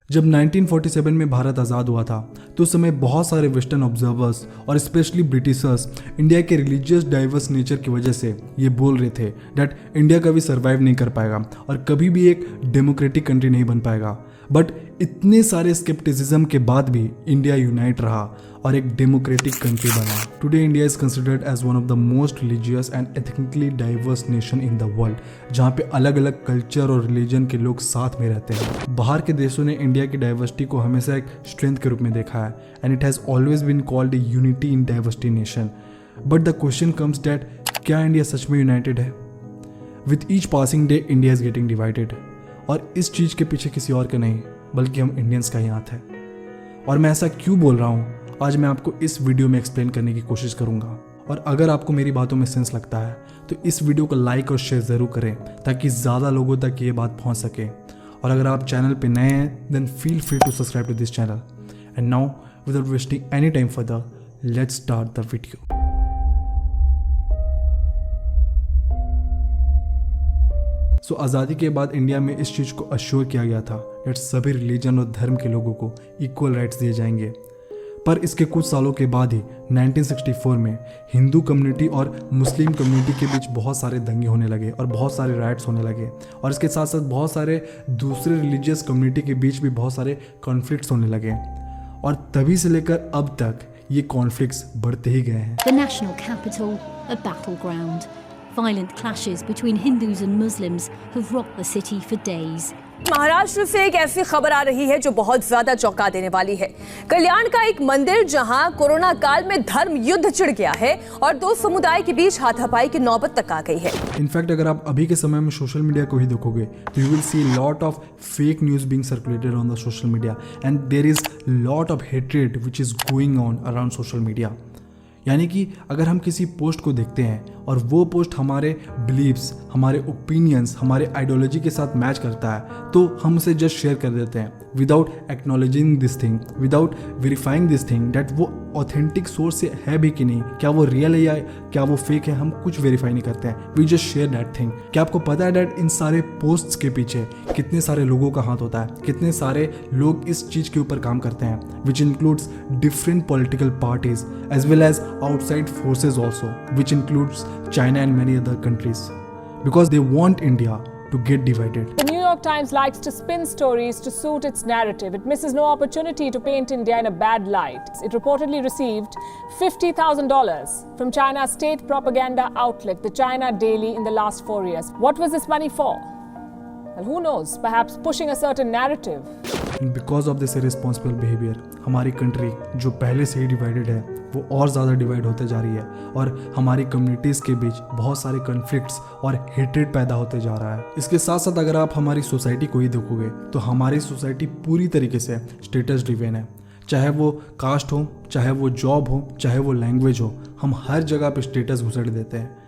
जब 1947 में भारत आज़ाद हुआ था तो उस समय बहुत सारे वेस्टर्न ऑब्जर्वर्स और स्पेशली ब्रिटिशर्स इंडिया के रिलीजियस डाइवर्स नेचर की वजह से ये बोल रहे थे डैट इंडिया कभी सर्वाइव नहीं कर पाएगा और कभी भी एक डेमोक्रेटिक कंट्री नहीं बन पाएगा। बट इतने सारे स्केप्टिसिज्म के बाद भी इंडिया यूनाइट रहा और एक डेमोक्रेटिक कंट्री बना। Today India is considered as one of the most religious and ethically diverse nation in the world, जहाँ पे अलग अलग कल्चर और रिलीजन के लोग साथ में रहते हैं। बाहर के देशों ने इंडिया की डाइवर्सिटी को हमेशा एक स्ट्रेंथ के रूप में देखा है and it has always been called unity in diversity nation. But the question comes that क्या इंडिया सच में यूनाइटेड है? With each passing day India is getting divided, और इस चीज़ के पीछे किसी और का नहीं बल्कि हम इंडियंस का ही हाथ है। और मैं ऐसा क्यों बोल रहा हूँ आज मैं आपको इस वीडियो में एक्सप्लेन करने की कोशिश करूँगा। और अगर आपको मेरी बातों में सेंस लगता है तो इस वीडियो को लाइक और शेयर ज़रूर करें ताकि ज़्यादा लोगों तक ये बात पहुँच सके। और अगर आप चैनल पे नए हैं then feel free to subscribe to this channel. And now without wasting any time further let's start the video. So आज़ादी के बाद इंडिया में इस चीज़ को अश्योर किया गया था कि सभी रिलीजन और धर्म के लोगों को इक्वल राइट्स दिए जाएंगे। पर इसके कुछ सालों के बाद ही 1964 में हिंदू कम्युनिटी और मुस्लिम कम्युनिटी के बीच बहुत सारे दंगे होने लगे और बहुत सारे राइट्स होने लगे, और इसके साथ साथ बहुत सारे दूसरे रिलीजियस कम्युनिटी के बीच भी बहुत सारे कॉन्फ्लिक्ट्स होने लगे, और तभी से लेकर अब तक ये कॉन्फ्लिक्ट्स बढ़ते ही गए हैं। The national capital, a battleground. Violent clashes between Hindus and Muslims have rocked the city for days. Maharashtra से एक ऐसी खबर आ रही है जो बहुत ज्यादा चौंका देने वाली है। कल्याण का एक मंदिर जहां कोरोना काल में धर्म युद्ध छिड़ गया है और दो समुदाय के बीच हाथापाई की नौबत तक आ गई है। इनफैक्ट अगर आप अभी के समय में सोशल मीडिया को ही देखोगे तो you will see lot of fake news being circulated on the social media and there is lot of hatred which is going on around social media. यानी कि अगर हम किसी पोस्ट को देखते हैं और वो पोस्ट हमारे बिलीव्स, हमारे ओपिनियंस, हमारे आइडियोलॉजी के साथ मैच करता है तो हम उसे जस्ट शेयर कर देते हैं without acknowledging this thing, without verifying this thing that वो ऑथेंटिक सोर्स से है भी कि नहीं, क्या वो रियल है या क्या वो फेक है, हम कुछ वेरीफाई नहीं करते हैं। We just share that thing. क्या आपको पता है डैट इन सारे पोस्ट्स के पीछे कितने सारे लोगों का हाथ होता है, कितने सारे लोग इस चीज़ के ऊपर काम करते हैं, which includes different political parties as well as outside forces also, which includes China and many other countries, because they want India to get divided. The New York Times likes to spin stories to suit its narrative. It misses no opportunity to paint India in a bad light. It reportedly received $50,000 from China's state propaganda outlet, the China Daily, in the last 4 years. What was this money for? Well, who knows? Perhaps pushing a certain narrative. Because of this irresponsible behavior, हमारी country जो पहले से ही divided है वो और ज़्यादा divide होते जा रही है और हमारी कम्युनिटीज़ के बीच बहुत सारे कन्फ्लिक्ट्स और हेट्रेड पैदा होते जा रहा है। इसके साथ साथ अगर आप हमारी सोसाइटी को ही देखोगे तो हमारी सोसाइटी पूरी तरीके से स्टेटस ड्रिवेन है। चाहे वो कास्ट हो, चाहे वो जॉब हो, चाहे वो लैंग्वेज हो, हम हर जगह पे स्टेटस घुसेड़ देते हैं।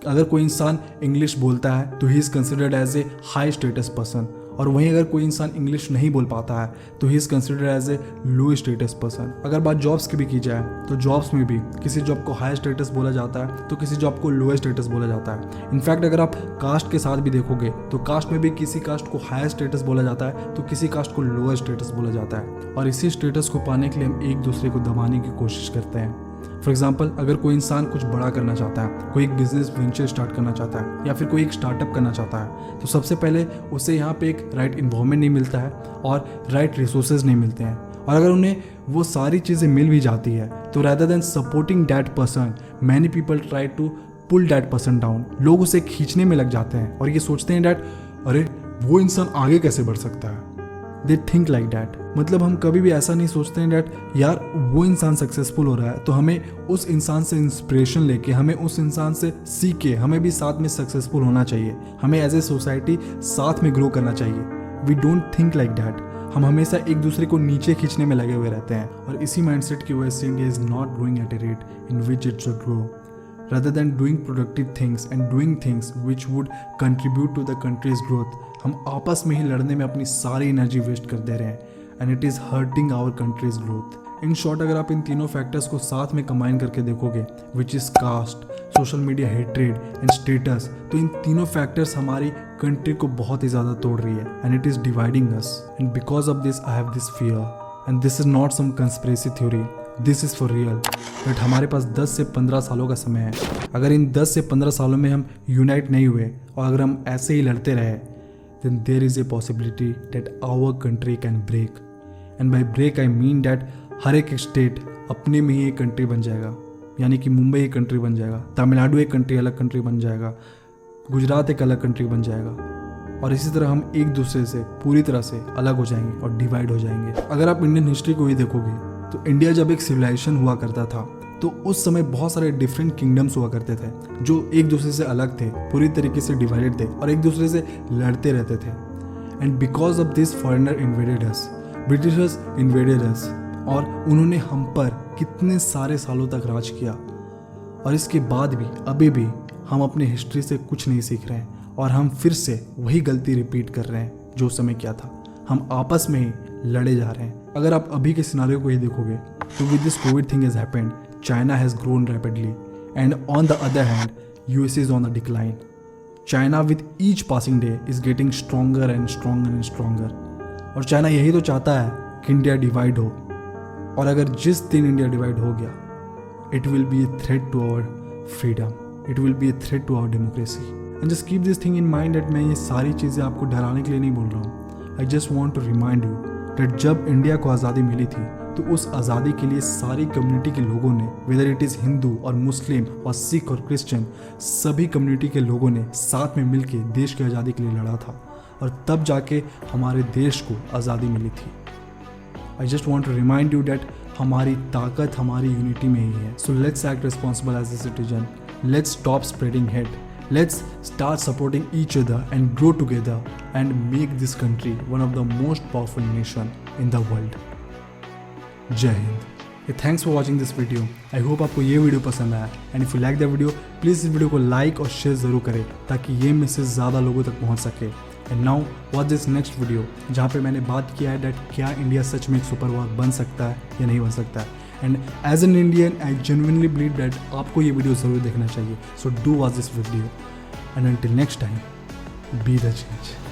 अगर कोई इंसान इंग्लिश बोलता है तो he is considered as a high status person, और वहीं अगर कोई इंसान इंग्लिश नहीं बोल पाता है तो he is considered as a low status person. अगर बात जॉब्स की भी की जाए तो जॉब्स में भी किसी जॉब को हाई स्टेटस बोला जाता है तो किसी जॉब को लो स्टेटस बोला जाता है। इनफैक्ट अगर आप कास्ट के साथ भी देखोगे तो कास्ट में भी किसी कास्ट को हाई स्टेटस बोला जाता है तो किसी कास्ट को लोअर स्टेटस बोला जाता है, और इसी स्टेटस को पाने के लिए हम एक दूसरे को दबाने की कोशिश करते हैं। फॉर एग्जाम्पल अगर कोई इंसान कुछ बड़ा करना चाहता है, कोई एक बिजनेस वेंचर स्टार्ट करना चाहता है या फिर कोई एक स्टार्टअप करना चाहता है तो सबसे पहले उसे यहाँ पे एक राइट इन्वायरमेंट नहीं मिलता है और राइट रिसोर्सेज नहीं मिलते हैं, और अगर उन्हें वो सारी चीज़ें मिल भी जाती है तो rather than supporting that person many people try to pull that person down. लोग उसे खींचने में लग जाते हैं और ये सोचते हैं डैट अरे वो इंसान आगे कैसे बढ़ सकता है। They think like that. मतलब हम कभी भी ऐसा नहीं सोचते हैं डैट यार वो इंसान सक्सेसफुल हो रहा है तो हमें उस इंसान से इंस्पिरेशन लेके, हमें उस इंसान से सीख के हमें भी साथ में सक्सेसफुल होना चाहिए, हमें एज ए सोसाइटी साथ में ग्रो करना चाहिए। We don't think like that. हम हमेशा एक दूसरे को नीचे खींचने में लगे हुए रहते हैं, और इसी माइंडसेट की वजह से India is not growing at a rate in which it should grow, rather than doing productive things and doing things which would contribute to the country's growth. हम आपस में ही लड़ने में अपनी सारी एनर्जी वेस्ट कर दे रहे हैं and it is hurting our country's growth. In short अगर आप इन तीनों फैक्टर्स को साथ में कंबाइन करके देखोगे which is caste, social media hatred and status, तो इन तीनों फैक्टर्स हमारी कंट्री को बहुत ही ज़्यादा तोड़ रही है and it is dividing us and because of this I have this fear and this is not some conspiracy theory, this is for real. But हमारे पास 10 से 15 सालों का समय है। अगर इन 10 से 15 सालों में हम यूनाइट नहीं हुए और अगर हम ऐसे ही लड़ते रहे then there is a possibility that our country can break. And by break I mean that हर एक स्टेट अपने में ही एक कंट्री बन जाएगा, यानी कि मुंबई एक कंट्री बन जाएगा, तमिलनाडु एक कंट्री अलग कंट्री बन जाएगा, गुजरात एक अलग कंट्री बन जाएगा और इसी तरह हम एक दूसरे से पूरी तरह से अलग हो जाएंगे और डिवाइड हो जाएंगे। अगर आप इंडियन हिस्ट्री को ही देखोगे तो इंडिया जब एक सिविलाइजेशन हुआ करता था तो उस समय बहुत सारे डिफरेंट किंगडम्स हुआ करते थे जो एक दूसरे से अलग थे, पूरी तरीके से डिवाइडेड थे और एक दूसरे से लड़ते रहते थे। And because of this foreigner invaded us, Britishers invaded us और उन्होंने हम पर कितने सारे सालों तक राज किया और इसके बाद भी अभी भी हम अपने हिस्ट्री से कुछ नहीं सीख रहे हैं और हम फिर से वही गलती रिपीट कर रहे हैं जो उस समय किया था। हम आपस में ही लड़े जा रहे हैं। अगर आप अभी के सिनारियो को ही देखोगे तो with this Covid thing has happened, China has grown rapidly and on the other hand USA is on the decline. China with each passing day is getting stronger and stronger and stronger. और China यही तो चाहता है कि India divide हो और अगर जिस दिन इंडिया डिवाइड हो गया it will be a threat to our freedom, it will be a threat to our democracy. And just keep this thing in mind that मैं ये सारी चीज़ें आपको डराने के लिए नहीं बोल रहा हूँ। I just want to remind you that जब इंडिया को आज़ादी मिली थी तो उस आज़ादी के लिए सारी कम्युनिटी के लोगों ने, वेदर इट इज़ हिंदू और मुस्लिम और सिख और क्रिश्चियन, सभी कम्युनिटी के लोगों ने साथ में मिलके देश की आज़ादी के लिए लड़ा था और तब जाके हमारे देश को आज़ादी मिली थी। I just want to remind you that हमारी ताकत हमारी यूनिटी में ही है। So let's act responsible as a citizen, let's stop spreading hate, let's start supporting each other and grow together and make this country one of the most powerful nation in the world. जय Hind. Thanks for watching this video. I hope आपको ये video पसंद आया and if you like the video please इस video को like और share ज़रूर करें ताकि ये मैसेज ज़्यादा लोगों तक पहुंच सके। And now watch this next video जहाँ पे मैंने बात किया है दैट क्या इंडिया सच में एक सुपर पावर बन सकता है या नहीं बन सकता है। And as an Indian I genuinely believe that आपको ये वीडियो ज़रूर देखना चाहिए। So do watch this video and until next time be the change.